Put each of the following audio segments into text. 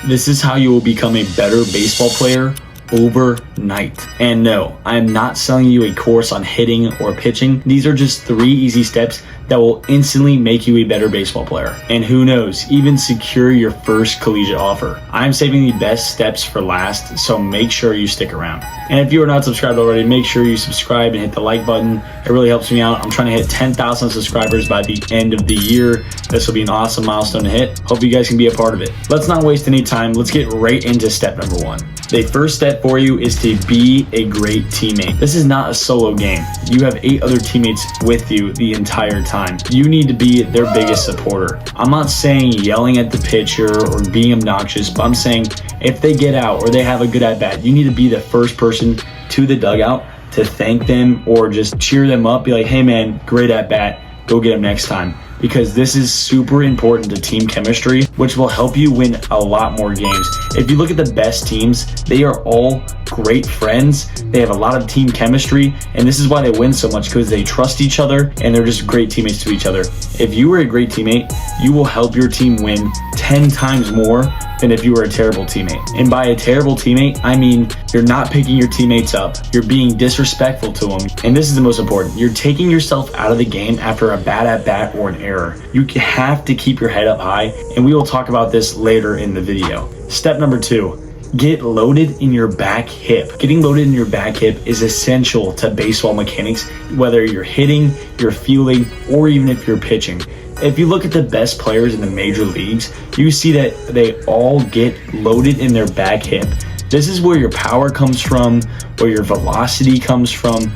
This is how you will become a better baseball player overnight. And no, I am not selling you a course on hitting or pitching. These are just 3 easy steps that will instantly make you a better baseball player. And who knows, even secure your first collegiate offer. I'm saving the best steps for last, so make sure you stick around. And if you are not subscribed already, make sure you subscribe and hit the like button. It really helps me out. I'm trying to hit 10,000 subscribers by the end of the year. This will be an awesome milestone to hit. Hope you guys can be a part of it. Let's not waste any time. Let's get right into step number 1. The first step for you is to be a great teammate. This is not a solo game. You have 8 other teammates with you the entire time. You need to be their biggest supporter. I'm not saying yelling at the pitcher or being obnoxious, but I'm saying if they get out or they have a good at bat, you need to be the first person to the dugout to thank them or just cheer them up. Be like, hey man, great at bat. Go get him next time. Because this is super important to team chemistry, which will help you win a lot more games. If you look at the best teams, they are all great friends. They have a lot of team chemistry, and this is why they win so much, because they trust each other and they're just great teammates to each other. If you are a great teammate, you will help your team win 10 times more than if you were a terrible teammate. And by a terrible teammate, I mean you're not picking your teammates up, you're being disrespectful to them, and this is the most important, you're taking yourself out of the game after a bad at bat or an error. You have to keep your head up high, and we will talk about this later in the video. Step number 2. Get loaded in your back hip. Getting loaded in your back hip is essential to baseball mechanics, whether you're hitting, you're fielding, or even if you're pitching. If you look at the best players in the major leagues, you see that they all get loaded in their back hip. This is where your power comes from, where your velocity comes from.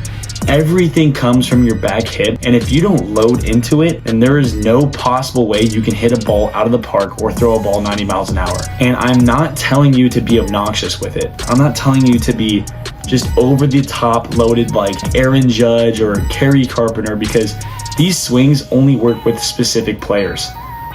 Everything comes from your back hip, and if you don't load into it, then there is no possible way you can hit a ball out of the park or throw a ball 90 miles an hour. And I'm not telling you to be obnoxious with it. I'm not telling you to be just over the top loaded like Aaron Judge or Kerry Carpenter, because these swings only work with specific players.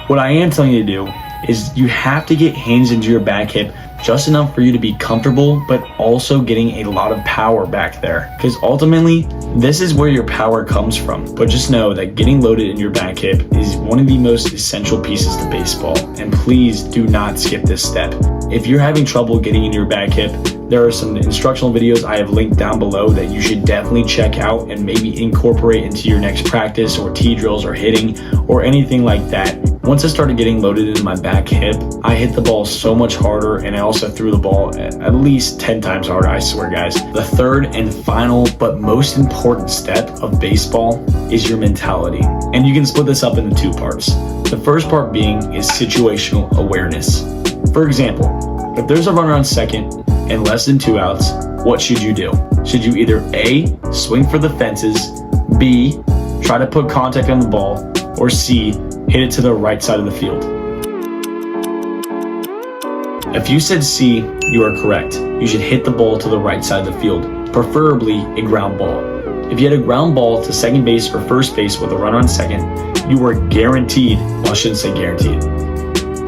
What I am telling you to do is you have to get hands into your back hip just enough for you to be comfortable, but also getting a lot of power back there. Because ultimately, this is where your power comes from. But just know that getting loaded in your back hip is one of the most essential pieces to baseball. And please do not skip this step. If you're having trouble getting in your back hip, there are some instructional videos I have linked down below that you should definitely check out and maybe incorporate into your next practice or tee drills or hitting or anything like that. Once I started getting loaded in my back hip, I hit the ball so much harder, and I also threw the ball at least 10 times harder, I swear guys. The third and final but most important step of baseball is your mentality. And you can split this up into 2 parts. The first part being is situational awareness. For example, if there's a runner on second and less than 2 outs, what should you do? Should you either A, swing for the fences, B, try to put contact on the ball, or C, hit it to the right side of the field? If you said C, you are correct. You should hit the ball to the right side of the field, preferably a ground ball. If you had a ground ball to second base or first base with a runner on second, you are guaranteed, well, I shouldn't say guaranteed,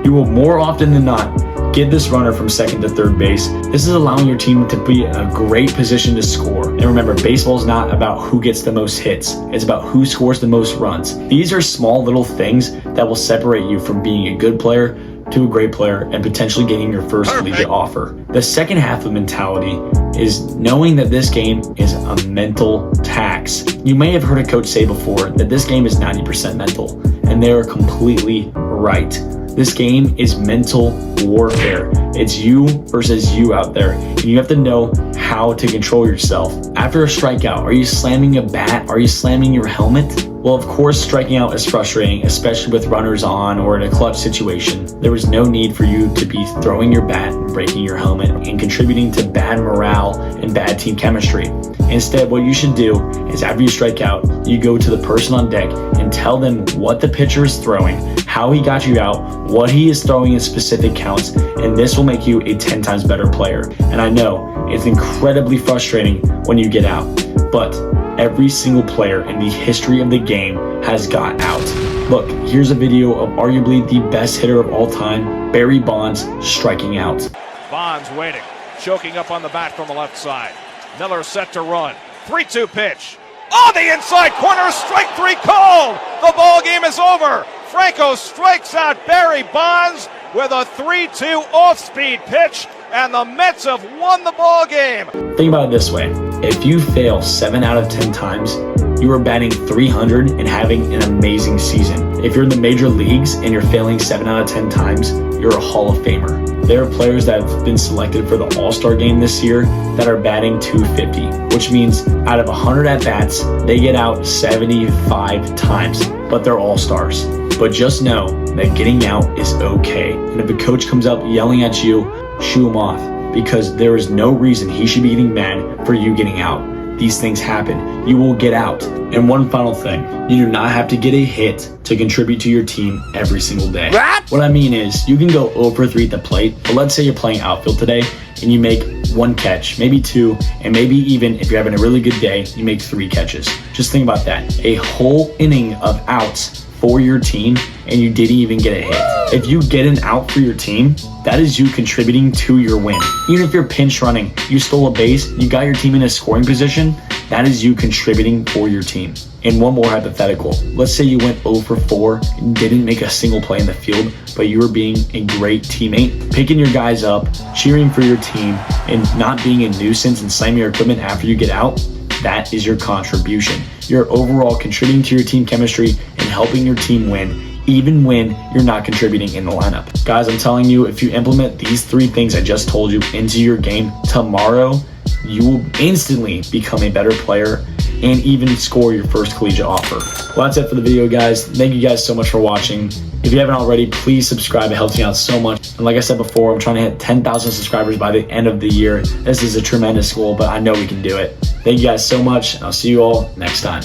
you will more often than not get this runner from second to third base. This is allowing your team to be in a great position to score. And remember, baseball is not about who gets the most hits. It's about who scores the most runs. These are small little things that will separate you from being a good player to a great player and potentially getting your first collegiate offer. The second half of mentality is knowing that this game is a mental tax. You may have heard a coach say before that this game is 90% mental, and they are completely right. This game is mental warfare. It's you versus you out there, and you have to know how to control yourself. After a strikeout, are you slamming a bat? Are you slamming your helmet? Well, of course, striking out is frustrating, especially with runners on or in a clutch situation. There was no need for you to be throwing your bat and breaking your helmet and contributing to bad morale and bad team chemistry. Instead, what you should do is after you strike out, you go to the person on deck and tell them what the pitcher is throwing, how he got you out, what he is throwing in specific counts, and this will make you a 10 times better player. And I know it's incredibly frustrating when you get out, but every single player in the history of the game has got out. Look, here's a video of arguably the best hitter of all time, Barry Bonds, striking out. Bonds waiting, choking up on the bat from the left side. Miller set to run. 3-2 pitch. On the inside corner, strike three called. The ball game is over. Franco strikes out Barry Bonds with a 3-2 off-speed pitch, and the Mets have won the ball game. Think about it this way. If you fail 7 out of 10 times, you are batting 300 and having an amazing season. If you're in the major leagues and you're failing 7 out of 10 times, you're a Hall of Famer. There are players that have been selected for the All-Star game this year that are batting 250, which means out of 100 at-bats, they get out 75 times, but they're All-Stars. But just know that getting out is okay. And if a coach comes up yelling at you, shoo him off, because there is no reason he should be getting mad for you getting out. These things happen. You will get out. And one final thing, you do not have to get a hit to contribute to your team every single day. What I mean is, you can go 0 for 3 at the plate, but let's say you're playing outfield today and you make 1 catch, maybe 2, and maybe even if you're having a really good day, you make 3 catches. Just think about that. A whole inning of outs for your team and you didn't even get a hit. If you get an out for your team, that is you contributing to your win. Even if you're pinch running, you stole a base, you got your team in a scoring position, that is you contributing for your team. And one more hypothetical. Let's say you went 0 for 4 and didn't make a single play in the field, but you were being a great teammate, picking your guys up, cheering for your team, and not being a nuisance and slamming your equipment after you get out. That is your contribution. You're overall contributing to your team chemistry and helping your team win, even when you're not contributing in the lineup. Guys, I'm telling you, if you implement these 3 things I just told you into your game tomorrow, you will instantly become a better player and even score your first collegiate offer. Well, that's it for the video, guys. Thank you guys so much for watching. If you haven't already, please subscribe. It helps me out so much. And like I said before, I'm trying to hit 10,000 subscribers by the end of the year. This is a tremendous goal, but I know we can do it. Thank you guys so much, and I'll see you all next time.